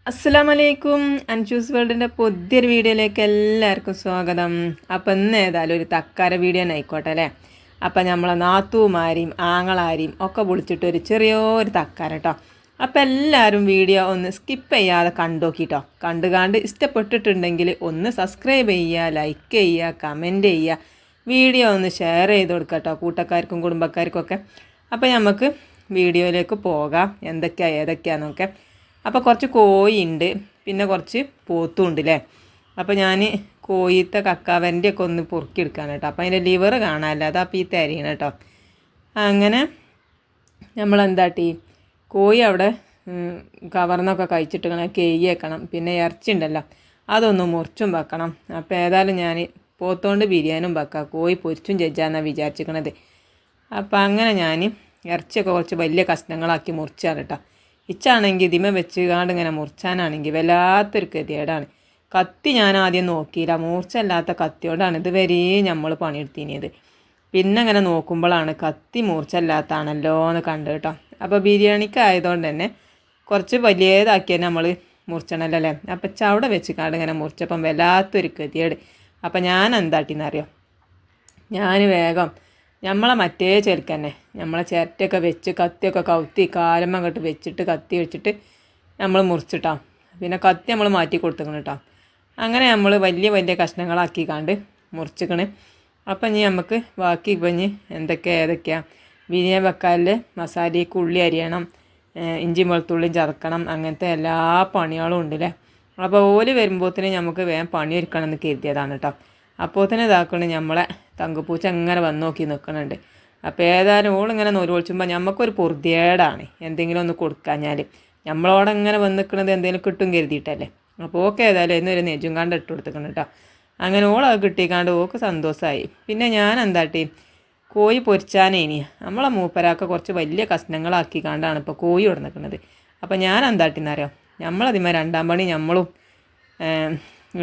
അസ്സലാമലൈക്കും. അൻഷൂസ് വേൾഡിൻ്റെ പുതിയൊരു വീഡിയോയിലേക്ക് എല്ലാവർക്കും സ്വാഗതം. അപ്പം ഇന്ന് ഏതായാലും ഒരു തക്കാര വീഡിയോ തന്നെ ആയിക്കോട്ടെ അല്ലേ. അപ്പം നമ്മളെ നാത്തൂമാരെയും ആങ്ങളാരെയും ഒക്കെ വിളിച്ചിട്ട് ഒരു ചെറിയൊരു തക്കാര കേട്ടോ. അപ്പം എല്ലാവരും വീഡിയോ ഒന്ന് സ്കിപ്പ് ചെയ്യാതെ കണ്ടോക്കിട്ടോ. കണ്ട് ഇഷ്ടപ്പെട്ടിട്ടുണ്ടെങ്കിൽ ഒന്ന് സബ്സ്ക്രൈബ് ചെയ്യുക, ലൈക്ക് ചെയ്യുക, കമൻറ്റ് ചെയ്യുക, വീഡിയോ ഒന്ന് ഷെയർ ചെയ്ത് കൊടുക്കുക കേട്ടോ കൂട്ടക്കാർക്കും കുടുംബക്കാർക്കൊക്കെ. അപ്പം നമുക്ക് വീഡിയോയിലേക്ക് പോകാം, ഏതൊക്കെയാണെന്നൊക്കെ. അപ്പോൾ കുറച്ച് കോഴിയുണ്ട്, പിന്നെ കുറച്ച് പോത്തും ഉണ്ട് അല്ലേ. അപ്പോൾ ഞാൻ കോഴിത്തെ കക്കാവൻ്റെ ഒക്കെ ഒന്ന് പൊറുക്കിയെടുക്കാൻ കേട്ടോ. അപ്പോൾ അതിൻ്റെ ലിവർ കാണാമല്ലോ, അതപ്പോൾ ഈ തരിയാണ് കേട്ടോ. അങ്ങനെ നമ്മളെന്താട്ടി കോഴി അവിടെ കവർന്നൊക്കെ കഴിച്ചിട്ട് കേക്കണം. പിന്നെ ഇറച്ചി ഉണ്ടല്ലോ അതൊന്ന് മുറിച്ചും വെക്കണം. അപ്പോൾ ഏതായാലും ഞാൻ പോത്തോണ്ട് ബിരിയാണിയും വെക്കാം, കോഴി പൊരിച്ചും ചെജ്ജാന്നാണ് വിചാരിച്ചിരിക്കണത്. അപ്പോൾ അങ്ങനെ ഞാൻ ഇറച്ചിയൊക്കെ കുറച്ച് വലിയ കഷ്ണങ്ങളാക്കി മുറിച്ചാണ് കേട്ടോ. ഇച്ചാണെങ്കിൽ ഇതിമ വെച്ച് കാണ്ട് ഇങ്ങനെ മുറിച്ചാനാണെങ്കിൽ വല്ലാത്തൊരു ഗതികേടാണ്. കത്തി ഞാൻ ആദ്യം നോക്കിയില്ല, മൂർച്ചല്ലാത്ത കത്തിയോടാണ് ഇതുവരെ നമ്മൾ പണിയെടുത്തിനിയത്. പിന്നെ അങ്ങനെ നോക്കുമ്പോഴാണ് കത്തി മൂർച്ചല്ലാത്താണല്ലോ എന്ന് കണ്ടു കേട്ടോ. അപ്പോൾ ബിരിയാണിക്ക് ആയതുകൊണ്ട് തന്നെ കുറച്ച് വലിയതാക്കി തന്നെ നമ്മൾ മുറിച്ചണല്ലോ അല്ലേ. അപ്പം ചവിടെ വെച്ച് കാണ്ട് ഇങ്ങനെ മുറിച്ചപ്പം വല്ലാത്തൊരു ഗതികേട്. അപ്പം ഞാൻ എന്താട്ടിന്നറിയോ, ഞാൻ വേഗം നമ്മളെ മറ്റേ ചെറുക്കന്നെ നമ്മളെ ചിരട്ടയൊക്കെ വെച്ച് കത്തിയൊക്കെ കൗത്തി കാലം അങ്ങോട്ട് വെച്ചിട്ട് കത്തി വെച്ചിട്ട് നമ്മൾ മുറിച്ചിട്ടാ. പിന്നെ കത്തി നമ്മൾ മാറ്റി കൊടുത്തിക്കണം കേട്ടോ. അങ്ങനെ നമ്മൾ വലിയ വലിയ കഷ്ണങ്ങളാക്കി കാണ്ട് മുറിച്ചിക്കണ്. അപ്പം ഇനി നമുക്ക് ബാക്കി ഇപ്പം ഏതൊക്കെയാണ് ബിരിയാണി വെക്കാനിൽ മസാലയ്ക്ക് ഉള്ളി അരിയണം, ഇഞ്ചി വെളുത്തുള്ളിയും ചതക്കണം, അങ്ങനത്തെ എല്ലാ പണികളും ഉണ്ടല്ലേ. അപ്പോൾ ഓല് വരുമ്പോഴത്തേന് നമുക്ക് വേഗം പണിയൊരുക്കണം എന്ന് കരുതിയതാണ് കേട്ടോ. അപ്പോൾ തന്നെ ഇതാക്കണം നമ്മളെ തങ്കപ്പൂച്ച അങ്ങനെ വന്ന് നോക്കി നിൽക്കുന്നുണ്ട്. അപ്പോൾ ഏതായാലും ഓളിങ്ങനെ നൊരുവൊളിച്ചുമ്പോൾ നമുക്കൊരു പൊറുതിയേടാണ് എന്തെങ്കിലും ഒന്ന് കൊടുക്കാഞ്ഞാൽ. നമ്മളോടങ്ങനെ വന്ന് നിൽക്കുന്നത് എന്തെങ്കിലും കിട്ടും കരുതിയിട്ടല്ലേ. അപ്പോൾ ഓക്കെ ഏതായാലും എന്നൊരു നെജും കാണ്ട് ഇട്ട് കൊടുത്തിക്കണം കേട്ടോ. അങ്ങനെ ഓളത് കിട്ടിക്കാണ്ട് ഓക്ക് സന്തോഷമായി. പിന്നെ ഞാൻ എന്താട്ടി കോഴി പൊരിച്ചാനേനി നമ്മളെ മൂപ്പരാക്ക കുറച്ച് വലിയ കഷ്ണങ്ങളാക്കി കാണ്ടാണ് ഇപ്പോൾ കോഴി ഇവിടെ നിൽക്കുന്നത്. അപ്പോൾ ഞാൻ എന്താട്ടിന്നറിയാം, നമ്മളതിന്മേൽ രണ്ടാം പണി നമ്മളും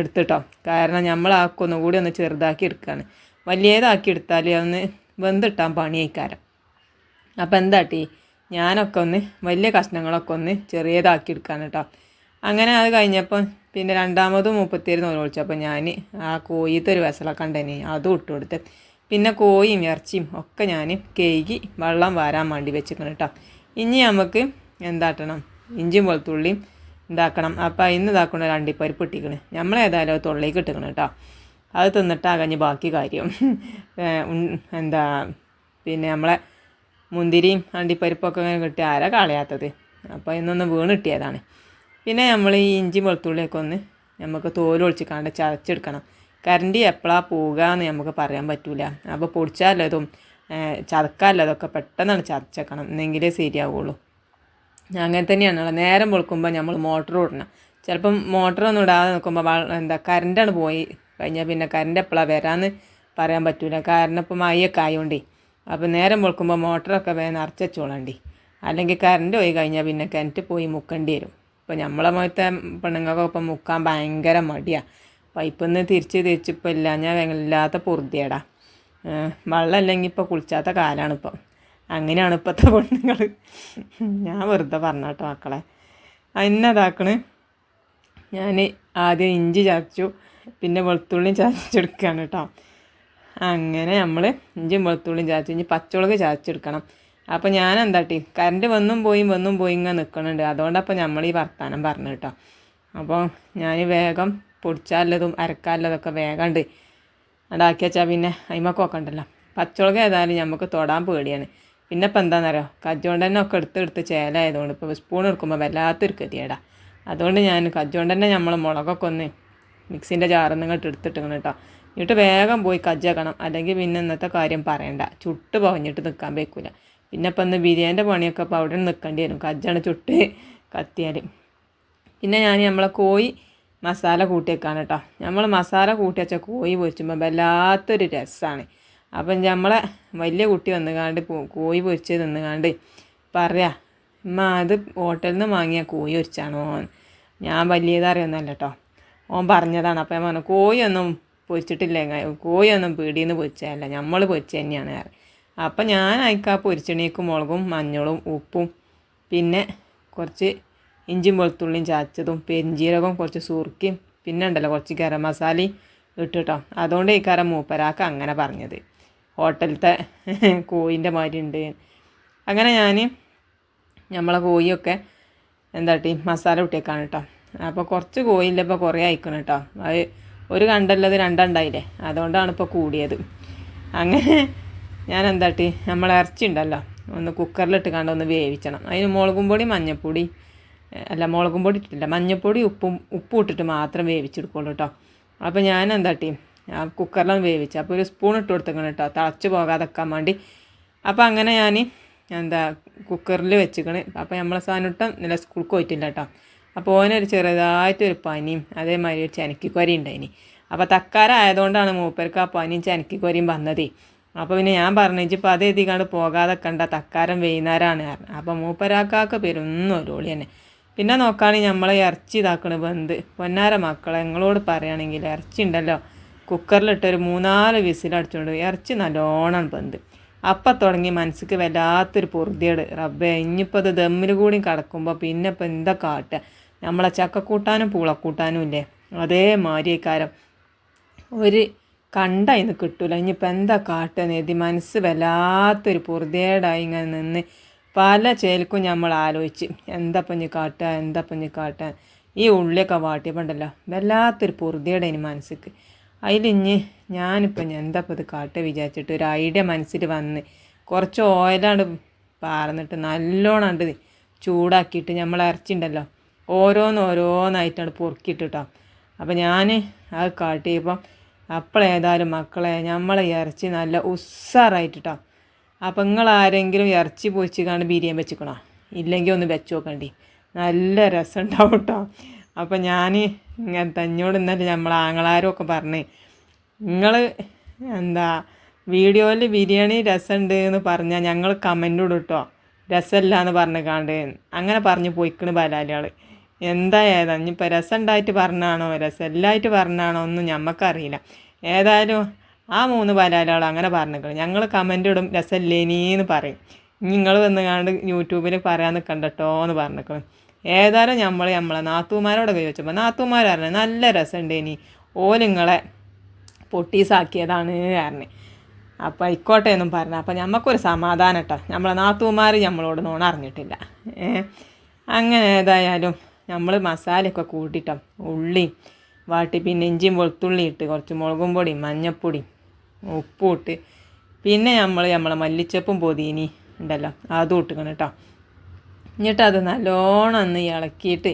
എടുത്തിട്ടോ. കാരണം നമ്മൾ കൂടി ഒന്ന് ചെറുതാക്കി എടുക്കുകയാണ്. വലിയതാക്കി എടുത്താൽ അതൊന്ന് വെന്തിട്ടാൻ പണിയേക്കാരം. അപ്പോൾ എന്താട്ടി ഞാനൊക്കെ ഒന്ന് വലിയ കഷ്ണങ്ങളൊക്കെ ഒന്ന് ചെറിയതാക്കി എടുക്കാൻ കേട്ടോ. അങ്ങനെ അത് കഴിഞ്ഞപ്പം പിന്നെ രണ്ടാമതും 37 വിളിച്ചപ്പോൾ ഞാൻ ആ കോഴിത്തെ ഒരു വെസലൊക്കെ ഉണ്ടേനെ അതും ഇട്ട് കൊടുത്ത്. പിന്നെ കോഴിയും ഇറച്ചിയും ഒക്കെ ഞാൻ കേകി വെള്ളം വാരാൻ വേണ്ടി വെച്ചിരിക്കണം കേട്ടോ. ഇനി നമുക്ക് എന്താട്ടണം, ഇഞ്ചിയും വെളുത്തുള്ളിയും ഇതാക്കണം. അപ്പോൾ ഇന്ന് ഇതാക്കണം അണ്ടിപ്പരിപ്പ് ഇട്ടിക്കണം. നമ്മളേതായാലും തൊള്ളിലേക്ക് ഇട്ടിക്കണം കേട്ടോ. അത് തിന്നിട്ടാകഞ്ഞ് ബാക്കി കാര്യം പിന്നെ നമ്മളെ മുന്തിരിയും അണ്ടിപ്പരിപ്പൊക്കെ ഇങ്ങനെ കിട്ടി ആരാ കളയാത്തത്. അപ്പോൾ ഇന്നൊന്ന് വീണിട്ടിയതാണ്. പിന്നെ നമ്മൾ ഈ ഇഞ്ചി വെളുത്തുള്ളിയൊക്കെ ഒന്ന് നമുക്ക് തോലൊളിച്ചിക്കാണ്ട് ചതച്ചെടുക്കണം. കറണ്ട് എപ്പോഴാണ് പോകുക എന്ന് നമുക്ക് പറയാൻ പറ്റില്ല. അപ്പോൾ പൊടിച്ചാലതും ചതക്കാല്ലതൊക്കെ പെട്ടെന്നാണ് ചതച്ചേക്കണം, എന്നെങ്കിലേ ശരിയാവുള്ളൂ. അങ്ങനെ തന്നെയാണ്. നേരം വെളുക്കുമ്പോൾ നമ്മൾ മോട്ടർ ഇടണം. ചിലപ്പം മോട്ടറൊന്നും ഇടാതെ നിൽക്കുമ്പോൾ കറണ്ടാണ് പോയി കഴിഞ്ഞാൽ പിന്നെ കറണ്ട് എപ്പോഴാണ് വരാമെന്ന് പറയാൻ പറ്റില്ല. കാരണം ഇപ്പോൾ മഴയൊക്കെ ആയതുകൊണ്ടേ. അപ്പോൾ നേരം വെളുക്കുമ്പോൾ മോട്ടറൊക്കെ വേഗം നിറച്ചോളണ്ടി, അല്ലെങ്കിൽ കറണ്ട് പോയി കഴിഞ്ഞാൽ പിന്നെ കിണറ്റ് പോയി മുക്കേണ്ടി വരും. ഇപ്പോൾ നമ്മളെ മുഖത്തെ പെണ്ണുങ്ങൾക്കൊപ്പം മുക്കാൻ ഭയങ്കര മടിയാണ്. പൈപ്പിൽ നിന്ന് തിരിച്ചിപ്പോൾ ഇല്ല, ഞാൻ വല്ലാത്ത പൊറുതിയേടാ. വെള്ളം അല്ലെങ്കിൽ ഇപ്പോൾ കുളിച്ചാത്ത കാലമാണ് ഇപ്പോൾ. അങ്ങനെയാണ് ഇപ്പോഴത്തെ പെണ്ണുങ്ങൾ. ഞാൻ വെറുതെ പറഞ്ഞ കേട്ടോ മക്കളെ. എന്നതാക്കണ് ഞാൻ ആദ്യം ഇഞ്ചി ചതച്ചു, പിന്നെ വെളുത്തുള്ളിയും ചതച്ചെടുക്കുകയാണ് കേട്ടോ. അങ്ങനെ നമ്മൾ ഇഞ്ചിയും വെളുത്തുള്ളിയും ചതച്ചു, ഇനി പച്ചമുളക് ചതച്ചെടുക്കണം. അപ്പോൾ ഞാൻ എന്താട്ടി കറണ്ട് വന്നും പോയി ഇങ്ങനെ നിൽക്കുന്നുണ്ട്. അതുകൊണ്ടപ്പോൾ നമ്മൾ ഈ വർത്താനം പറഞ്ഞു കേട്ടോ. അപ്പോൾ ഞാൻ വേഗം പൊടിച്ചാലതും അരക്കാല്ലതൊക്കെ വേഗമുണ്ട് അതാക്കി വെച്ചാൽ പിന്നെ അയിമക്കൊക്കെ ഉണ്ടല്ലോ. പച്ചമുളക് ഏതായാലും നമുക്ക് തൊടാൻ പേടിയാണ്. പിന്നെ ഇപ്പം എന്താണെന്നറിയോ, കജ്ജോണ്ട് തന്നെ ഒക്കെ എടുത്ത് ചേലായതുകൊണ്ട് ഇപ്പോൾ സ്പൂൺ എടുക്കുമ്പോൾ വല്ലാത്തൊരു ഗതിയേടാ. അതുകൊണ്ട് ഞാൻ കജ്ജോണ്ട് തന്നെ നമ്മൾ മുളകൊക്കെ ഒന്ന് മിക്സിൻ്റെ ജാറിൽ നിന്ന് ഇങ്ങോട്ട് എടുത്തിട്ടിക്കണം കേട്ടോ. എന്നിട്ട് വേഗം പോയി കജ്ജാക്കണം, അല്ലെങ്കിൽ പിന്നെ ഇന്നത്തെ കാര്യം പറയണ്ട, ചുട്ട് പകഞ്ഞിട്ട് നിൽക്കാൻ പറ്റില്ല. പിന്നെ ഇപ്പം ഇന്ന് ബിരിയാണിൻ്റെ പണിയൊക്കെ അപ്പോൾ അവിടെ നിൽക്കേണ്ടി വരും, കജ്ജാണ് ചുട്ട് കത്തിയാൽ. പിന്നെ ഞാൻ നമ്മളെ കോഴി മസാല കൂട്ടി വെക്കാൻ കേട്ടോ. നമ്മൾ മസാല കൂട്ടി വെച്ച കോഴി പൊരിച്ചുമ്പോൾ വല്ലാത്തൊരു രസമാണ്. അപ്പം നമ്മളെ വലിയ കുട്ടി വന്നുകാണ്ട് കോഴി പൊരിച്ച് നിന്നുകാണ്ട് പറയാ, അമ്മ അത് ഹോട്ടലിൽ നിന്ന് വാങ്ങിയ കോഴി പൊരിച്ചാണോ? ഞാൻ വലിയതറിയൊന്നുമല്ല കേട്ടോ, ഓൻ പറഞ്ഞതാണ്. അപ്പം ഞാൻ പറഞ്ഞു കോഴിയൊന്നും പൊരിച്ചിട്ടില്ല, കോഴിയൊന്നും പീടിയിൽ നിന്ന് പൊരിച്ചതല്ല, നമ്മൾ പൊരിച്ച തന്നെയാണ്. അപ്പം ഞാൻ അയക്കാ പൊരിച്ചെണീക്കും മുളകും മഞ്ഞളും ഉപ്പും പിന്നെ കുറച്ച് ഇഞ്ചിയും വെളുത്തുള്ളിയും ചതച്ചതും പെരിഞ്ചീരകവും കുറച്ച് സുർക്കയും പിന്നെ ഉണ്ടല്ലോ കുറച്ച് ഗരം മസാലയും ഇട്ടിട്ടോ. അതുകൊണ്ട് ഈ കാരം മൂപ്പരാക്ക അങ്ങനെ പറഞ്ഞത് ഹോട്ടലത്തെ കോഴിൻ്റെ മാതിരി ഉണ്ട്. അങ്ങനെ ഞാൻ നമ്മളെ കോഴിയൊക്കെ എന്താട്ടി മസാല ഇട്ടേക്കാണ് കേട്ടോ. അപ്പോൾ കുറച്ച് കോഴിയില്ല, ഇപ്പോൾ കുറേ അയക്കണം കേട്ടോ. അത് ഒരു കണ്ടല്ലത് രണ്ടുണ്ടായില്ലേ, അതുകൊണ്ടാണ് ഇപ്പോൾ കൂടിയത്. അങ്ങനെ ഞാൻ എന്താട്ടി നമ്മൾ ഇറച്ചി ഉണ്ടല്ലോ ഒന്ന് കുക്കറിലിട്ട് കണ്ട് ഒന്ന് വേവിച്ചണം. അതിന് മുളകും പൊടി മഞ്ഞൾപ്പൊടി മുളകും പൊടി ഇട്ടിട്ടില്ല, മഞ്ഞൾപ്പൊടി ഉപ്പും ഇട്ടിട്ട് മാത്രം വേവിച്ചെടുക്കുള്ളൂ കേട്ടോ. അപ്പോൾ ഞാൻ എന്താട്ടി കുക്കറിലാണ് വേവിച്ചത്. അപ്പോൾ ഒരു സ്പൂൺ ഇട്ട് കൊടുത്തേക്കണം കേട്ടോ, തിളച്ച് പോകാതെക്കാൻ വേണ്ടി. അപ്പോൾ അങ്ങനെ ഞാൻ കുക്കറിൽ വെച്ചിക്കണ്. അപ്പോൾ നമ്മളെ സാധനം നല്ല സ്കൂൾക്ക് പോയിട്ടില്ല കേട്ടോ. അപ്പോൾ ഓനൊരു ചെറുതായിട്ടൊരു പനിയും അതേമാതിരി ഒരു ചെനക്കിക്കൊരി ഉണ്ടായിനി. അപ്പോൾ തക്കാര ആയതുകൊണ്ടാണ് മൂപ്പർക്ക് ആ പനിയും ചെനക്കിക്കൊരിയും വന്നതേ. അപ്പോൾ പിന്നെ ഞാൻ പറഞ്ഞു ഇപ്പോൾ അത് എത്തിക്കാണ്ട് പോകാതെ കണ്ട തക്കാരം വൈകുന്നേരമാണ് കാരണം. അപ്പോൾ മൂപ്പരാക്കാക്ക് പെരുന്നും ഒരോളി തന്നെ. പിന്നെ നോക്കുകയാണെങ്കിൽ നമ്മളെ ഇറച്ചി ഇതാക്കണ് വെന്ത്. പൊന്നാര മക്കളെ നിങ്ങളോട് പറയുകയാണെങ്കിൽ ഇറച്ചി ഉണ്ടല്ലോ കുക്കറിലിട്ടൊരു 3-4 വിസിലടിച്ചുകൊണ്ട് ഇറച്ചി നല്ലോണം വെന്ത്. അപ്പം തുടങ്ങി മനസ്സിക്ക് വല്ലാത്തൊരു പൊറുതിയേട്. റബ്ബേ ഇനിയിപ്പോൾ അത് ദമ്മിൽ കൂടി കിടക്കുമ്പോൾ പിന്നെ ഇപ്പോൾ എന്താ കാട്ടുക. നമ്മളെ ചക്കക്കൂട്ടാനും പൂളക്കൂട്ടാനും ഇല്ലേ അതേമാതിരിക്കാരം ഒരു കണ്ടതിന്ന് കിട്ടൂല. ഇനിയിപ്പോൾ എന്താ കാട്ടുക എഴുതി മനസ്സ് വല്ലാത്തൊരു പൊറുതിയേടായി ഇങ്ങനെ നിന്ന് പല ചേൽക്കും നമ്മൾ ആലോചിച്ച് എന്താപ്പം ഇനി കാട്ടുക. ഈ ഉള്ളിയൊക്കെ വാട്ടിയപ്പോൾ ഉണ്ടല്ലോ വല്ലാത്തൊരു പൊറുതിയുടെ ഇനി മനസ്സിക്ക്. അതിലിഞ്ഞ് ഞാനിപ്പം എന്താപ്പം ഇത് കാട്ടുക വിചാരിച്ചിട്ട് ഒരു ഐഡിയ മനസ്സിൽ വന്ന് കുറച്ച് ഓയിലാണ്ട് പാർന്നിട്ട് നല്ലോണം ഉണ്ട് ചൂടാക്കിയിട്ട് നമ്മൾ ഇറച്ചിണ്ടല്ലോ ഓരോന്നായിട്ടാണ് പൊറുക്കിയിട്ടിട്ടോ. അപ്പോൾ ഞാൻ അത് കാട്ടിയപ്പം അപ്പോഴേതായാലും മക്കളെ നമ്മളെ ഇറച്ചി നല്ല ഉസ്സാറായിട്ടിട്ടോ. അപ്പം നിങ്ങളാരെങ്കിലും ഇറച്ചി പൊരിച്ച് കണ്ട് ബിരിയാണി വെച്ചിക്കണോ? ഇല്ലെങ്കിൽ ഒന്ന് വെച്ച് നോക്കണ്ടി, നല്ല രസം ഉണ്ടാവും കേട്ടോ. അപ്പം ഞാൻ ഇങ്ങനെ തന്നോട് ഇന്നലെ നമ്മളെ ആങ്ങളാരും ഒക്കെ പറഞ്ഞ് നിങ്ങൾ വീഡിയോയിൽ ബിരിയാണി രസമുണ്ട് എന്ന് പറഞ്ഞാൽ ഞങ്ങൾ കമൻ്റ് ഇടും കേട്ടോ, രസമില്ല എന്ന് പറഞ്ഞ് കാണ്ട് അങ്ങനെ പറഞ്ഞ് പോയിക്കണ് ബലാലിയാൾ. ഏതാ ഇനിയിപ്പോൾ രസം ഉണ്ടായിട്ട് പറഞ്ഞാണോ രസമില്ലായിട്ട് പറഞ്ഞാണോ ഒന്നും ഞമ്മക്കറിയില്ല. ഏതായാലും ആ 3 ബലാലിയാൾ അങ്ങനെ പറഞ്ഞിരിക്കണം. ഞങ്ങൾ കമൻ്റ് ഇടും രസമില്ലേനീന്ന് പറയും. നിങ്ങൾ വന്ന് കണ്ട് യൂട്യൂബിൽ പറയാൻ നിൽക്കണ്ട കേട്ടോ എന്ന് പറഞ്ഞിരിക്കണം. ഏതായാലും നമ്മളെ നാത്തൂമാരോടൊക്കെ ചോദിച്ചപ്പോൾ നാത്തൂമാർ പറഞ്ഞു നല്ല രസമുണ്ടേനി, ഓലിങ്ങളെ പൊട്ടീസാക്കിയതാണ് കാരണം. അപ്പോൾ ആയിക്കോട്ടെ എന്നും പറഞ്ഞു. അപ്പോൾ നമുക്കൊരു സമാധാനം കേട്ടോ, നമ്മളെ നാത്തൂമാർ നമ്മളോട് നോണ അറിഞ്ഞിട്ടില്ല. അങ്ങനെ ഏതായാലും നമ്മൾ മസാലയൊക്കെ കൂട്ടിട്ടോ ഉള്ളിയും വാട്ടി പിന്നെ ഇഞ്ചിയും വെളുത്തുള്ളി ഇട്ട് കുറച്ച് മുളകും പൊടിയും മഞ്ഞൾപ്പൊടിയും ഉപ്പും ഇട്ട് പിന്നെ നമ്മളെ മല്ലിച്ചപ്പും പൊതിനി ഉണ്ടല്ലോ അതും ഇട്ടിക്കണം കേട്ടോ. എന്നിട്ട് അത് നല്ലോണം ഒന്ന് ഇളക്കിയിട്ട്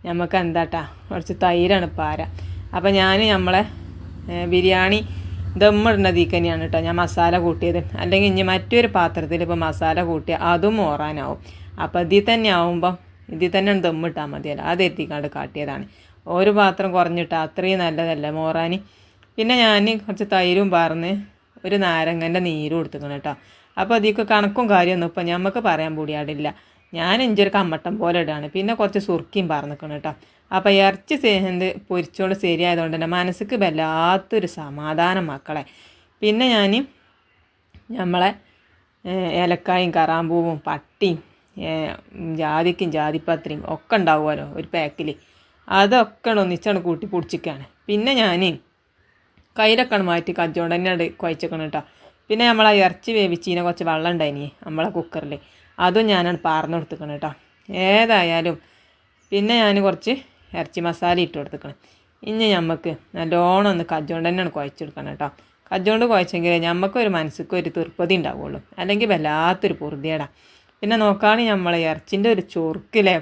നമുക്ക് എന്താട്ടാ കുറച്ച് തൈരാണ് പാര. അപ്പോൾ ഞാൻ നമ്മളെ ബിരിയാണി ദമ്മിടുന്നതിൽ തന്നെയാണ് കേട്ടോ ഞാൻ മസാല കൂട്ടിയത്. അല്ലെങ്കിൽ ഇനി മറ്റൊരു പാത്രത്തിൽ ഇപ്പോൾ മസാല കൂട്ടിയാൽ അതും മോറാനാവും. അപ്പോൾ ഇതിൽ തന്നെ ദമ്മിട്ടാൽ മതിയല്ലോ, അത് എത്തിക്കാണ്ട് കാട്ടിയതാണ്. ഒരു പാത്രം കുറഞ്ഞിട്ടാൽ അത്രയും നല്ലതല്ല മോറാൻ. പിന്നെ ഞാൻ കുറച്ച് തൈരും പാർന്ന് ഒരു നാരങ്ങൻ്റെ നീരും കൊടുത്തിക്കണം കേട്ടോ. അപ്പോൾ അതിക്ക് കണക്കും കാര്യമൊന്നും ഇപ്പം നമുക്ക് പറയാൻ കൂടിയാടില്ല. ഞാൻ ഇഞ്ചൊരു കമ്മട്ടം പോലെ ഇടാണ്. പിന്നെ കുറച്ച് സുർക്കിയും പാർന്നിക്കണം കേട്ടോ. അപ്പോൾ ഇറച്ചി പൊരിച്ചോണ്ട് ശരിയായതുകൊണ്ട് തന്നെ മനസ്സിക്ക് വല്ലാത്തൊരു സമാധാനം മക്കളെ. പിന്നെ ഞാൻ നമ്മളെ ഏലക്കായും കറാമ്പൂവും പട്ടിയും ജാതിക്കും ജാതിപത്രിയും ഒക്കെ ഉണ്ടാവുമല്ലോ ഒരു പാക്കിൽ, അതൊക്കെ ഒന്നിച്ചാണ് കൂട്ടി പൊടിച്ചിക്കാണ്. പിന്നെ ഞാൻ കയ്യിലൊക്കെ മാറ്റി കജ്ജോണ്ട് തന്നെ കുഴച്ചിക്കണം കേട്ടോ. പിന്നെ നമ്മളെ ഇറച്ചി വേവിച്ചതിനെ കുറച്ച് വെള്ളം ഉണ്ടായിനി നമ്മളെ കുക്കറിൽ, അതും ഞാനാണ് പാർന്ന് കൊടുത്തിക്കണം കേട്ടോ. ഏതായാലും പിന്നെ ഞാൻ കുറച്ച് ഇറച്ചി മസാല ഇട്ട് കൊടുത്തിക്കണം. ഇനി നമുക്ക് നല്ലോണം ഒന്ന് കജ്ജോണ്ട് തന്നെയാണ് കുഴച്ചെടുക്കണം കേട്ടോ. കജ്ജോണ്ട് കുഴച്ചെങ്കിൽ നമുക്കൊരു മനസ്സിക്കൊരു തൃപ്തി ഉണ്ടാവുള്ളൂ, അല്ലെങ്കിൽ വല്ലാത്തൊരു പൊറുതിയേടാ. പിന്നെ നോക്കുകയാണെങ്കിൽ നമ്മളെ ഇറച്ചിൻ്റെ ഒരു ചൊറുക്കില്ലേ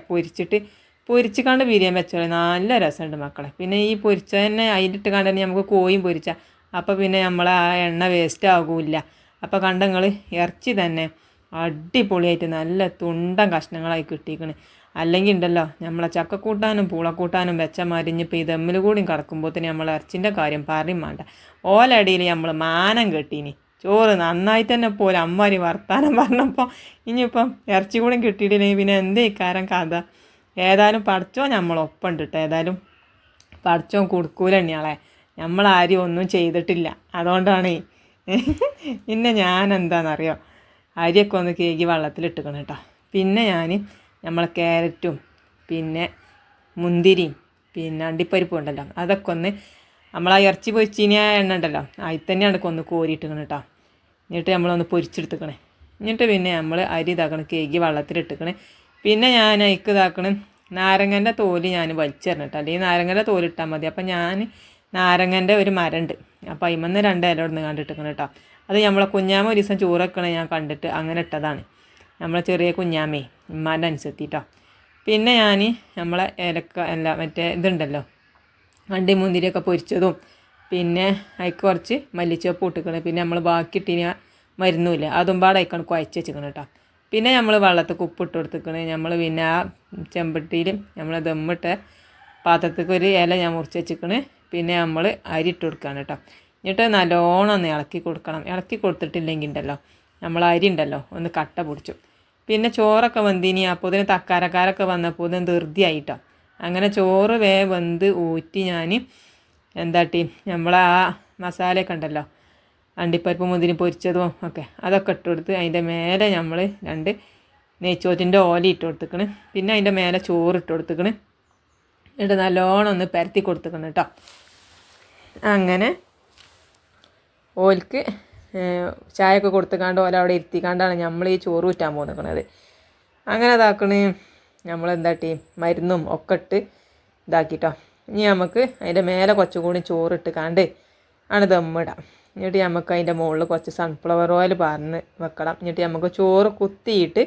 പൊരിച്ച് കണ്ട് ബിരിയാണി വെച്ചാൽ നല്ല രസമുണ്ട് മക്കളെ. പിന്നെ ഈ പൊരിച്ച തന്നെ അതിലിട്ട് കണ്ട് തന്നെ നമുക്ക് കോയും പൊരിച്ചാൽ അപ്പോൾ പിന്നെ നമ്മളെ ആ എണ്ണ വേസ്റ്റ് ആകില്ല. അപ്പോൾ കണ്ടങ്ങൾ ഇറച്ചി തന്നെ അടിപൊളിയായിട്ട് നല്ല തുണ്ടൻ കഷ്ണങ്ങളായി കിട്ടിയിരിക്കണ്. അല്ലെങ്കിൽ ഉണ്ടല്ലോ നമ്മളെ ചക്കക്കൂട്ടാനും പൂളക്കൂട്ടാനും വെച്ച മരിഞ്ഞിപ്പോൾ ഈ ദമ്മിൽ കൂടിയും കിടക്കുമ്പോഴത്തേന് നമ്മൾ ഇറച്ചിൻ്റെ കാര്യം പറയും വേണ്ട. ഓലടിയിൽ നമ്മൾ മാനം കെട്ടീനി ചോറ് നന്നായിട്ട് തന്നെ പോലെ അമ്മാരി വർത്താനം പറഞ്ഞപ്പോൾ ഇനിയിപ്പം ഇറച്ചി കൂടി കിട്ടിയിട്ടില്ലെങ്കിൽ പിന്നെ എന്തേ ഇക്കാരം കഥ. ഏതായാലും പഠിച്ചോ നമ്മളൊപ്പം ഉണ്ട് കേട്ടോ. ഏതായാലും പഠിച്ചോ കൊടുക്കൂല തന്നെയാളെ, നമ്മളാരും ഒന്നും ചെയ്തിട്ടില്ല. അതുകൊണ്ടാണ് പിന്നെ ഞാൻ എന്താണെന്നറിയോ അരിയൊക്കെ ഒന്ന് കേകി വെള്ളത്തിലിട്ടിക്കണം കേട്ടോ. പിന്നെ ഞാൻ നമ്മളെ ക്യാരറ്റും പിന്നെ മുന്തിരിയും പിന്നെ അണ്ടിപ്പരിപ്പും ഉണ്ടല്ലോ, അതൊക്കെ ഒന്ന് നമ്മൾ ആ ഇറച്ചി പൊരിച്ചിന എണ്ണ ഉണ്ടല്ലോ അതിൽ തന്നെയാണ് ഒന്ന് കോരിയിട്ടിക്കണം കേട്ടോ. എന്നിട്ട് നമ്മളൊന്ന് പൊരിച്ചെടുത്തുക്കണേ. എന്നിട്ട് പിന്നെ നമ്മൾ അരി ഇതാക്കണം, കേക്ക് വെള്ളത്തിലിട്ടിക്കണേ. പിന്നെ ഞാൻ അതിക്ക് ഇതാക്കണം നാരങ്ങൻ്റെ തോല് ഞാൻ വലിച്ചെറിഞ്ഞ കേട്ടോ, അല്ലെങ്കിൽ നാരങ്ങൻ്റെ തോലിട്ടാൽ മതി. അപ്പം ഞാൻ നാരങ്ങൻ്റെ ഒരു മരമുണ്ട്, അപ്പോൾ അതിമെന്ന് 2 ഇല ഇടുന്ന് കണ്ടിട്ടിക്കണം കേട്ടോ. അത് നമ്മളെ കുഞ്ഞാമ്മ ഒരു ദിവസം ചോറ് വെക്കണേ ഞാൻ കണ്ടിട്ട് അങ്ങനെ ഇട്ടതാണ്, നമ്മളെ ചെറിയ കുഞ്ഞാമ്മേ ഉമ്മാൻ്റെ അനുസരിച്ചിട്ടോ. പിന്നെ ഞാൻ നമ്മളെ മറ്റേ ഇതുണ്ടല്ലോ അണ്ടി മുന്തിരിയൊക്കെ പൊരിച്ചതും പിന്നെ അതിക്ക് കുറച്ച് മല്ലിച്ചപ്പ് ഇട്ടിക്കണം. പിന്നെ നമ്മൾ ബാക്കി ഇട്ടിന് മരുന്നുമില്ല അതും പാടെ അയക്കണം കുഴച്ച് വെച്ചിക്കണം കേട്ടോ. പിന്നെ നമ്മൾ വെള്ളത്തിൽ ഉപ്പിട്ട് കൊടുത്തിക്കണേ. നമ്മൾ പിന്നെ ആ ചെമ്പട്ടിയിൽ നമ്മൾ ദമ്മിട്ട പാത്രത്തേക്ക് ഒരു ഇല ഞാൻ മുറിച്ച് വെച്ചിക്കണ്. പിന്നെ നമ്മൾ അരി ഇട്ട് കൊടുക്കുകയാണ് കേട്ടോ. എന്നിട്ട് നല്ലോണം ഒന്ന് ഇളക്കി കൊടുക്കണം. ഇളക്കി കൊടുത്തിട്ടില്ലെങ്കിൽ ഉണ്ടല്ലോ നമ്മൾ അരി ഉണ്ടല്ലോ ഒന്ന് കട്ട പിടിച്ചു. പിന്നെ ചോറൊക്കെ വെന്തിനി, അപ്പോൾ ഇതിന് തക്കാരക്കാരൊക്കെ വന്നപ്പോൾ ഇതിന് ധൃതിയായിട്ടോ. അങ്ങനെ ചോറ് വെന്ത് ഊറ്റി ഞാൻ എന്താട്ടി നമ്മളെ ആ മസാലയൊക്കെ ഉണ്ടല്ലോ അണ്ടിപ്പരിപ്പ് മുന്തിരി പൊരിച്ചതും ഒക്കെ അതൊക്കെ ഇട്ട് കൊടുത്ത് അതിൻ്റെ മേലെ നമ്മൾ 2 നെയ്ച്ചോറ്റിൻ്റെ ഓല ഇട്ട് കൊടുത്തിക്കണ്. പിന്നെ അതിൻ്റെ മേലെ ചോറ് ഇട്ട് കൊടുത്തിക്കണ്. എന്നിട്ട് നല്ലോണം ഒന്ന് പരത്തി കൊടുത്തിക്കണം കേട്ടോ. അങ്ങനെ ഓൽക്ക് ചായയൊക്കെ കൊടുത്തുകാണ്ട് ഓല അവിടെ ഇരുത്തിക്കാണ്ടാണ് നമ്മൾ ഈ ചോറ് ഊറ്റാൻ പോകുന്നത്. അങ്ങനെ ഇതാക്കണേ നമ്മളെന്താട്ടി മരുന്നും ഒക്കെ ഇട്ട് ഇതാക്കിട്ടോ. ഇനി നമുക്ക് അതിൻ്റെ മേലെ കുറച്ചുകൂടി ചോറിട്ട് കാണ്ട് ആണ് ദമ്മിടാം. എന്നിട്ട് നമുക്ക് അതിൻ്റെ മുകളിൽ കുറച്ച് സൺഫ്ലവർ ഓയിൽ പാർന്ന് വെക്കണം. എന്നിട്ട് നമുക്ക് ചോറ് കുത്തിയിട്ട്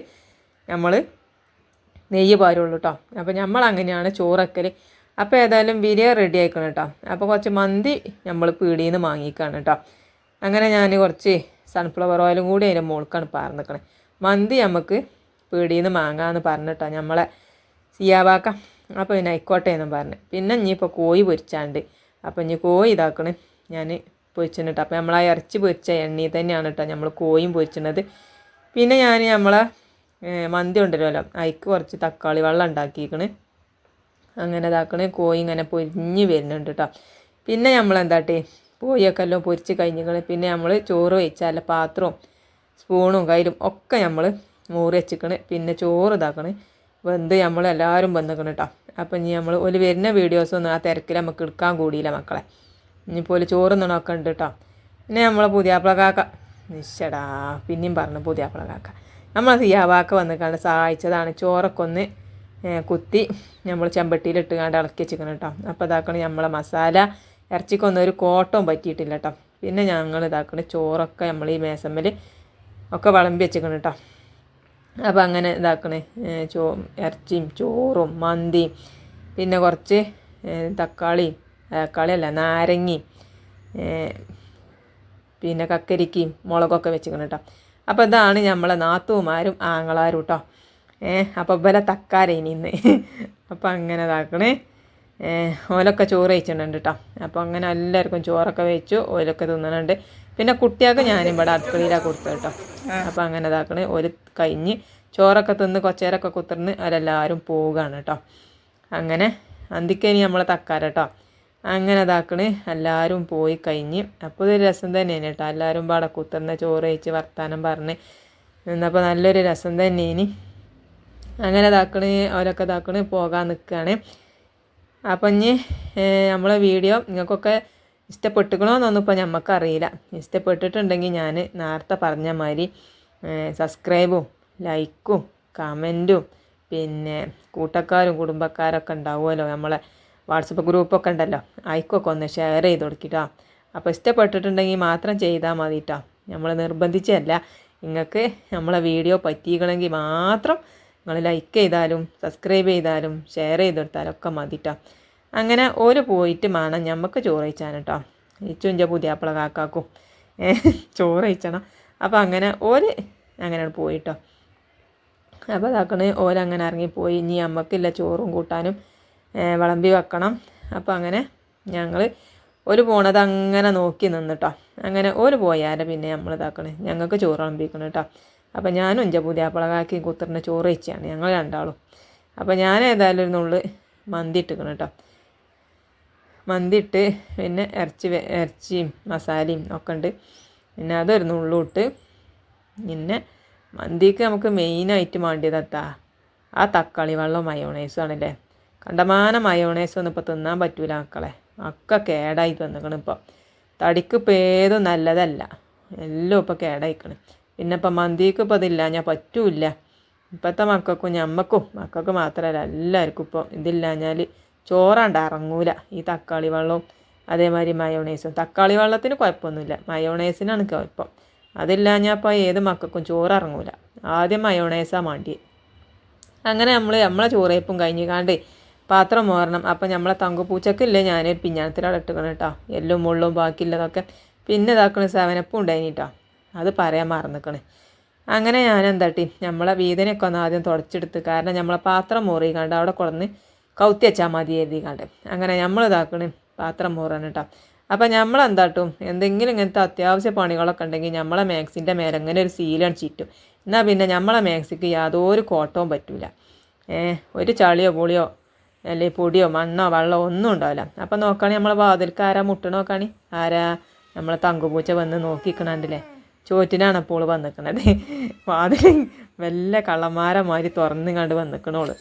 നമ്മൾ നെയ്യ് പാരുള്ളൂ കേട്ടോ. അപ്പോൾ നമ്മൾ അങ്ങനെയാണ് ചോറ് വെക്കൽ. അപ്പോൾ ഏതായാലും ബിരിയാണി റെഡി ആയിക്കണം കേട്ടോ. അപ്പോൾ കുറച്ച് മന്തി നമ്മൾ പീടിയിൽ നിന്ന് വാങ്ങിക്കാണ് കേട്ടോ. അങ്ങനെ ഞാൻ കുറച്ച് സൺഫ്ലവർ ഓയിലും കൂടി അതിൻ്റെ മുകൾക്കാണ് പാർന്നിക്കണേ. മന്തി നമുക്ക് പീടിയിൽ നിന്ന് വാങ്ങാമെന്ന് പറഞ്ഞിട്ടോ നമ്മളെ സിയാവാക്ക. അപ്പോൾ പിന്നെ ആയിക്കോട്ടെ എന്നും പറഞ്ഞു. പിന്നെ ഇനിയിപ്പോൾ കോഴി പൊരിച്ചാണ്ട് അപ്പോൾ ഇനി കോഴി ഇതാക്കണേ ഞാൻ പൊരിച്ചിട്ട്. അപ്പോൾ നമ്മൾ ആ ഇറച്ചി പൊരിച്ച എണ്ണയിൽ തന്നെയാണ് കേട്ടോ നമ്മൾ കോഴിയും പൊരിച്ചത്. പിന്നെ ഞാൻ നമ്മളെ മന്തി ഉണ്ടല്ലോ അതിക്ക് കുറച്ച് തക്കാളി വെള്ളം ഉണ്ടാക്കിക്കണ്. അങ്ങനെ ഇതാക്കണേ കോഴി ഇങ്ങനെ പൊരിഞ്ഞ് വരുന്നുണ്ട് കേട്ടോ. പിന്നെ നമ്മൾ എന്താട്ടെ കോഴിയൊക്കെ എല്ലാം പൊരിച്ച് കഴിഞ്ഞിക്കണ്. പിന്നെ നമ്മൾ ചോറ് വെച്ചാൽ പാത്രവും സ്പൂണും കയ്യിലും ഒക്കെ നമ്മൾ മൂറി വെച്ചിക്കണ്. പിന്നെ ചോറ് ഇതാക്കണേ വെന്ത് നമ്മൾ എല്ലാവരും വന്നിക്കണം കേട്ടോ. അപ്പം ഇനി നമ്മൾ ഒരു വരുന്ന വീഡിയോസൊന്നും ആ തിരക്കിൽ നമുക്ക് എടുക്കാൻ കൂടിയില്ല മക്കളെ. ഇനിയിപ്പോൾ ചോറ് നിന്നൊക്കെ ഉണ്ട് കേട്ടോ. പിന്നെ നമ്മളെ പുതിയാപ്പിള കാക്ക നിശ്ചടാ പിന്നെയും പറഞ്ഞു പുതിയാപ്പിള കാക്ക നമ്മൾ സിയാവാക്ക വന്നിക്കാണ്ട് സഹായിച്ചതാണ്. ചോറൊക്കെ ഒന്ന് കുത്തി നമ്മൾ ചെമ്പട്ടിയിലിട്ട് കാണ്ട് ഇളക്കി വെച്ചിക്കണം കേട്ടോ. അപ്പോൾ ഇതാക്കണേ നമ്മളെ മസാല ഇറച്ചിക്കൊന്നും ഒരു കോട്ടവും പറ്റിയിട്ടില്ല കേട്ടോ. പിന്നെ ഞങ്ങൾ ഇതാക്കണേ ചോറൊക്കെ നമ്മൾ ഈ മേസമ്മൽ ഒക്കെ വിളമ്പി വെച്ചിക്കണം കേട്ടോ. അപ്പോൾ അങ്ങനെ ഇതാക്കണേ ഇറച്ചിയും ചോറും മന്തിയും പിന്നെ കുറച്ച് തക്കാളിയല്ല നാരങ്ങയും പിന്നെ കക്കരിക്കയും മുളകൊക്കെ വെച്ചിക്കണം കേട്ടോ. അപ്പോൾ ഇതാണ് നമ്മളെ നാത്തൂമാരും ആങ്ങളാരും കേട്ടോ. അപ്പോൾ ഇവരെ തക്കാരേനി ഇന്ന്. അപ്പോൾ അങ്ങനെ ഇതാക്കണേ ഓലൊക്കെ ചോറ് വെച്ചിട്ടുണ്ട് കേട്ടോ. അപ്പോൾ അങ്ങനെ എല്ലാവർക്കും ചോറൊക്കെ വെച്ചു ഓലൊക്കെ തിന്നണുണ്ട്. പിന്നെ കുട്ടികൾക്ക് ഞാനിവിടെ അടുക്കളയിലാണ് കൊടുത്തത് കേട്ടോ. അപ്പോൾ അങ്ങനെ ഇതാക്കണേ ഒരു കഴിഞ്ഞ് ചോറൊക്കെ തിന്ന് കൊച്ചേരൊക്കെ കുത്തിർന്ന് അവരെല്ലാവരും പോവുകയാണ് കേട്ടോ. അങ്ങനെ അന്തിക്കേനി നമ്മളെ തക്കാര കേട്ടോ. അങ്ങനെ ഇതാക്കണേ എല്ലാവരും പോയി കഴിഞ്ഞ്. അപ്പോൾ ഇതൊരു രസം തന്നെയാണ് കേട്ടോ. എല്ലാവരും പാടെ കുത്തിർന്ന് ചോറ് കഴിച്ച് വർത്താനം പറഞ്ഞ് നിന്നപ്പോൾ നല്ലൊരു രസം തന്നെയാണ്. അങ്ങനെ ഇതാക്കണേ അവരൊക്കെ ഇതാക്കണേ പോകാൻ നിൽക്കുകയാണ്. അപ്പം ഇനി നമ്മളെ വീഡിയോ നിങ്ങൾക്കൊക്കെ ഇഷ്ടപ്പെട്ടുക്കണമെന്നൊന്നും ഇപ്പോൾ നമുക്കറിയില്ല. ഇഷ്ടപ്പെട്ടിട്ടുണ്ടെങ്കിൽ ഞാൻ നേരത്തെ പറഞ്ഞ മാതിരി സബ്സ്ക്രൈബും ലൈക്കും കമൻറ്റും പിന്നെ കൂട്ടക്കാരും കുടുംബക്കാരൊക്കെ ഉണ്ടാവുമല്ലോ നമ്മളെ വാട്സപ്പ് ഗ്രൂപ്പൊക്കെ ഉണ്ടല്ലോ അതിക്കൊക്കെ ഒന്ന് ഷെയർ ചെയ്ത് കൊടുക്കിട്ടോ. അപ്പോൾ ഇഷ്ടപ്പെട്ടിട്ടുണ്ടെങ്കിൽ മാത്രം ചെയ്താൽ മതി കേട്ടോ. നമ്മൾ നിർബന്ധിച്ചല്ല. നിങ്ങൾക്ക് നമ്മളെ വീഡിയോ പറ്റിക്കണമെങ്കിൽ മാത്രം നിങ്ങൾ ലൈക്ക് ചെയ്താലും സബ്സ്ക്രൈബ് ചെയ്താലും ഷെയർ ചെയ്ത് കൊടുത്താലും ഒക്കെ മതി കേട്ടോ. അങ്ങനെ ഓര് പോയിട്ട് വേണം നമുക്ക് ചോറ് കഴിച്ചാൻ കേട്ടോ. ഇച്ചുഞ്ച പുതിയാപ്പിള കാക്കാക്കും ചോറ് കഴിച്ചണം. അപ്പോൾ അങ്ങനെ ഓര് അങ്ങനെ പോയിട്ടോ. അപ്പോൾ അതാക്കണേ ഓരങ്ങനെ ഇറങ്ങിപ്പോയി. ഇനി നമുക്കില്ല ചോറും കൂട്ടാനും വിളമ്പി വെക്കണം. അപ്പോൾ അങ്ങനെ ഞങ്ങൾ ഒരു പോണത് അങ്ങനെ നോക്കി നിന്നിട്ടോ. അങ്ങനെ ഒരു പോയാൽ പിന്നെ നമ്മൾ ഇതാക്കണേ ഞങ്ങൾക്ക് ചോറ് വിളമ്പിക്കണം കേട്ടോ. അപ്പോൾ ഞാനും എൻ്റെ പുതിയാപ്പിളകാക്കി കുത്തിറിന് ചോറ് വെച്ചാണ് ഞങ്ങൾ രണ്ടാളും. അപ്പോൾ ഞാൻ ഏതായാലും ഒരു നുള്ള് മന്തി ഇട്ടിക്കണം കേട്ടോ. മന്തി ഇട്ട് പിന്നെ ഇറച്ചിയും മസാലയും ഒക്കെ ഉണ്ട്. പിന്നെ അതൊരു നുള്ളും ഇട്ട് പിന്നെ മന്തിക്ക് നമുക്ക് മെയിനായിട്ട് വേണ്ടിയതെത്താ ആ തക്കാളി വെള്ളവും മയോണൈസും ആണല്ലേ. കണ്ടമാനം മയോണൈസൊന്നും ഇപ്പോൾ തിന്നാൻ പറ്റൂല മക്കളെ, ഒക്കെ കേടായി വന്നിക്കണം. ഇപ്പോൾ തടിക്ക് ഇപ്പോൾ ഏതും നല്ലതല്ല, എല്ലാം ഇപ്പോൾ കേടായിക്കണം. പിന്നെ ഇപ്പം മന്തിക്ക് ഇപ്പോൾ ഇതില്ല ഞാൻ പറ്റൂല. ഇപ്പോഴത്തെ മക്കൾക്കും മക്കൾക്ക് മാത്രമല്ല എല്ലാവർക്കും ഇപ്പോൾ ഇതില്ലാഞ്ഞാൽ ചോറാണ്ട് ഇറങ്ങൂല. ഈ തക്കാളി വെള്ളവും അതേമാതിരി മയോണൈസും. തക്കാളി വെള്ളത്തിന് കുഴപ്പമൊന്നുമില്ല, മയോണൈസിനാണ് കുഴപ്പം. അതില്ലാഞ്ഞാൽ ഇപ്പോൾ ഏത് മക്കൾക്കും ചോറ് ഇറങ്ങൂല. ആദ്യം മയോണൈസാണ് വേണ്ടി. അങ്ങനെ നമ്മളെ ചോറേപ്പും കഴിഞ്ഞാണ്ട് പാത്രം മോറണം. അപ്പം നമ്മളെ തങ്കുപൂച്ചക്കില്ലേ ഞാനൊരു പിഞ്ഞാണത്തിലവിടെ ഇട്ടുക്കണം കേട്ടോ, എല്ലും മുള്ളും ബാക്കിയുള്ളതൊക്കെ. പിന്നെ ഇതാക്കണ സവനപ്പും ഉണ്ടായിന് കേട്ടോ, അത് പറയാൻ മറന്നിക്കണ്. അങ്ങനെ ഞാൻ എന്താട്ടി നമ്മളെ വീതനയൊക്കെ ഒന്ന് ആദ്യം തുടച്ചെടുത്ത്, കാരണം നമ്മളെ പാത്രം മോറിക്കാണ്ട് അവിടെ കൊടുന്ന് കൗത്തി വെച്ചാൽ മതി എഴുതിക്കാണ്ട്. അങ്ങനെ നമ്മൾ ഇതാക്കണ് പാത്രം മോറാണ് കേട്ടോ. അപ്പം നമ്മളെന്താട്ടും എന്തെങ്കിലും ഇങ്ങനത്തെ അത്യാവശ്യ പണികളൊക്കെ ഉണ്ടെങ്കിൽ നമ്മളെ മാക്സിൻ്റെ മേലെ ഇങ്ങനെ ഒരു സീലാണ് ചീറ്റും. എന്നാൽ പിന്നെ നമ്മളെ മാക്സിക്ക് യാതൊരു കോട്ടവും പറ്റൂല. ഒരു ചളിയോ പുളിയോ അല്ലെങ്കിൽ പൊടിയോ മണ്ണോ വെള്ളമോ ഒന്നും ഉണ്ടാവില്ല. അപ്പം നോക്കുകയാണെങ്കിൽ നമ്മളെ വാതിൽക്ക് ആരാ മുട്ടണ നോക്കുകയാണി, ആരാ നമ്മളെ തങ്കുപൂച്ച വന്ന് നോക്കിക്കണണ്ടില്ലേ. ചോറ്റിനാണ് അപ്പോൾ വന്നിക്കണത്. വാതിൽ വല്ല കള്ളന്മാരമാതിരി തുറന്ന് കണ്ട് വന്നിക്കണോള്.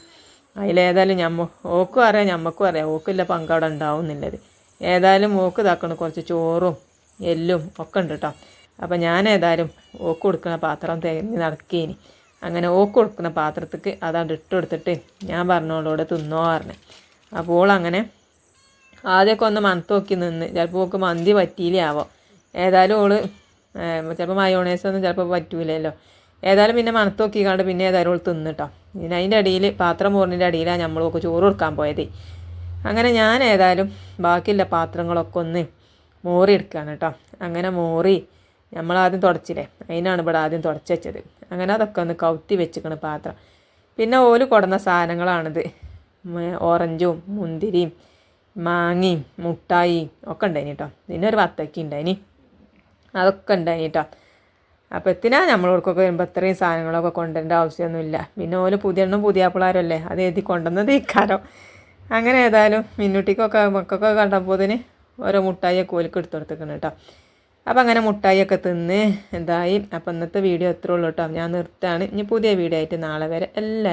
അതിലേതായാലും ഓക്കും അറിയാം ഞമ്മക്കും അറിയാം ഓക്കില്ല പങ്ക് അവിടെ ഉണ്ടാവുന്നില്ലത്. ഏതായാലും ഓക്ക് ഇതാക്കണം കുറച്ച് ചോറും എല്ലും ഒക്കെ ഉണ്ട് കേട്ടോ. അപ്പം ഞാൻ ഏതായാലും ഓക്ക് കൊടുക്കുന്ന പാത്രം തിരഞ്ഞ് നടക്കേനി. അങ്ങനെ ഓക്ക് കൊടുക്കുന്ന പാത്രത്തേക്ക് അതാണ്ട് ഇട്ട് കൊടുത്തിട്ട് ഞാൻ പറഞ്ഞോളോട് തിന്നോ പറഞ്ഞു. അപ്പോൾ അങ്ങനെ ആദ്യമൊക്കെ ഒന്ന് മണത്ത് നോക്കി നിന്ന്, ചിലപ്പോൾ ഓക്ക് മന്തി പറ്റിയില്ലാവോ. ഏതായാലും ഓള് ചിലപ്പോൾ മയോണൈസൊന്നും ചിലപ്പോൾ പറ്റൂലല്ലോ. ഏതായാലും പിന്നെ മണത്ത് നോക്കിക്കാണ്ട് പിന്നെ ഏതായാലും ഓൾ തിന്നിട്ടോ. പിന്നെ അതിൻ്റെ അടിയിൽ പാത്രം മോറിൻ്റെ അടിയിലാണ് നമ്മളൊക്കെ ചോറ് കൊടുക്കാൻ പോയത്. അങ്ങനെ ഞാൻ ഏതായാലും ബാക്കിയുള്ള പാത്രങ്ങളൊക്കെ ഒന്ന് മോറി എടുക്കുകയാണ് കേട്ടോ. അങ്ങനെ മോറി നമ്മളാദ്യം തുടച്ചില്ലേ, അതിനാണ് ഇവിടെ ആദ്യം തുടച്ച് വെച്ചത്. അങ്ങനെ അതൊക്കെ ഒന്ന് കൗത്തി വെച്ചിക്കണ് പാത്രം. പിന്നെ ഓല് കൊടുന്ന സാധനങ്ങളാണിത്. ഓറഞ്ചും മുന്തിരിയും മാങ്ങയും മുട്ടായി ഒക്കെ ഉണ്ടായിന് കേട്ടോ. പിന്നെ ഒരു വത്തക്ക ഉണ്ടായിനി, അതൊക്കെ ഉണ്ടായിന് കേട്ടോ. അപ്പോൾ എത്തിനാ നമ്മളോടക്കൊക്കെ വരുമ്പോൾ ഇത്രയും സാധനങ്ങളൊക്കെ കൊണ്ടുവരേണ്ട ആവശ്യമൊന്നുമില്ല. പിന്നെ ഓല് പുതിയ പിള്ളേരല്ലേ അത് എഴുതി കൊണ്ടുവന്നത് ഇക്കാരോ. അങ്ങനെ ഏതായാലും മിന്നുട്ടിക്കൊക്കെ മക്കൾക്കൊക്കെ കണ്ടപ്പോൾ ഓരോ മുട്ടായിയൊക്കെ ഓലിക്ക് എടുത്ത് കൊടുത്തേക്കണം കേട്ടോ. അപ്പോൾ അങ്ങനെ മുട്ടായിയൊക്കെ തിന്ന് എന്തായി. അപ്പോൾ ഇന്നത്തെ വീഡിയോ എത്ര ഉള്ളൂ കേട്ടോ, ഞാൻ നിർത്താണ്. ഇനി പുതിയ വീഡിയോ ആയിട്ട് നാളെ വരെ എല്ലാവരും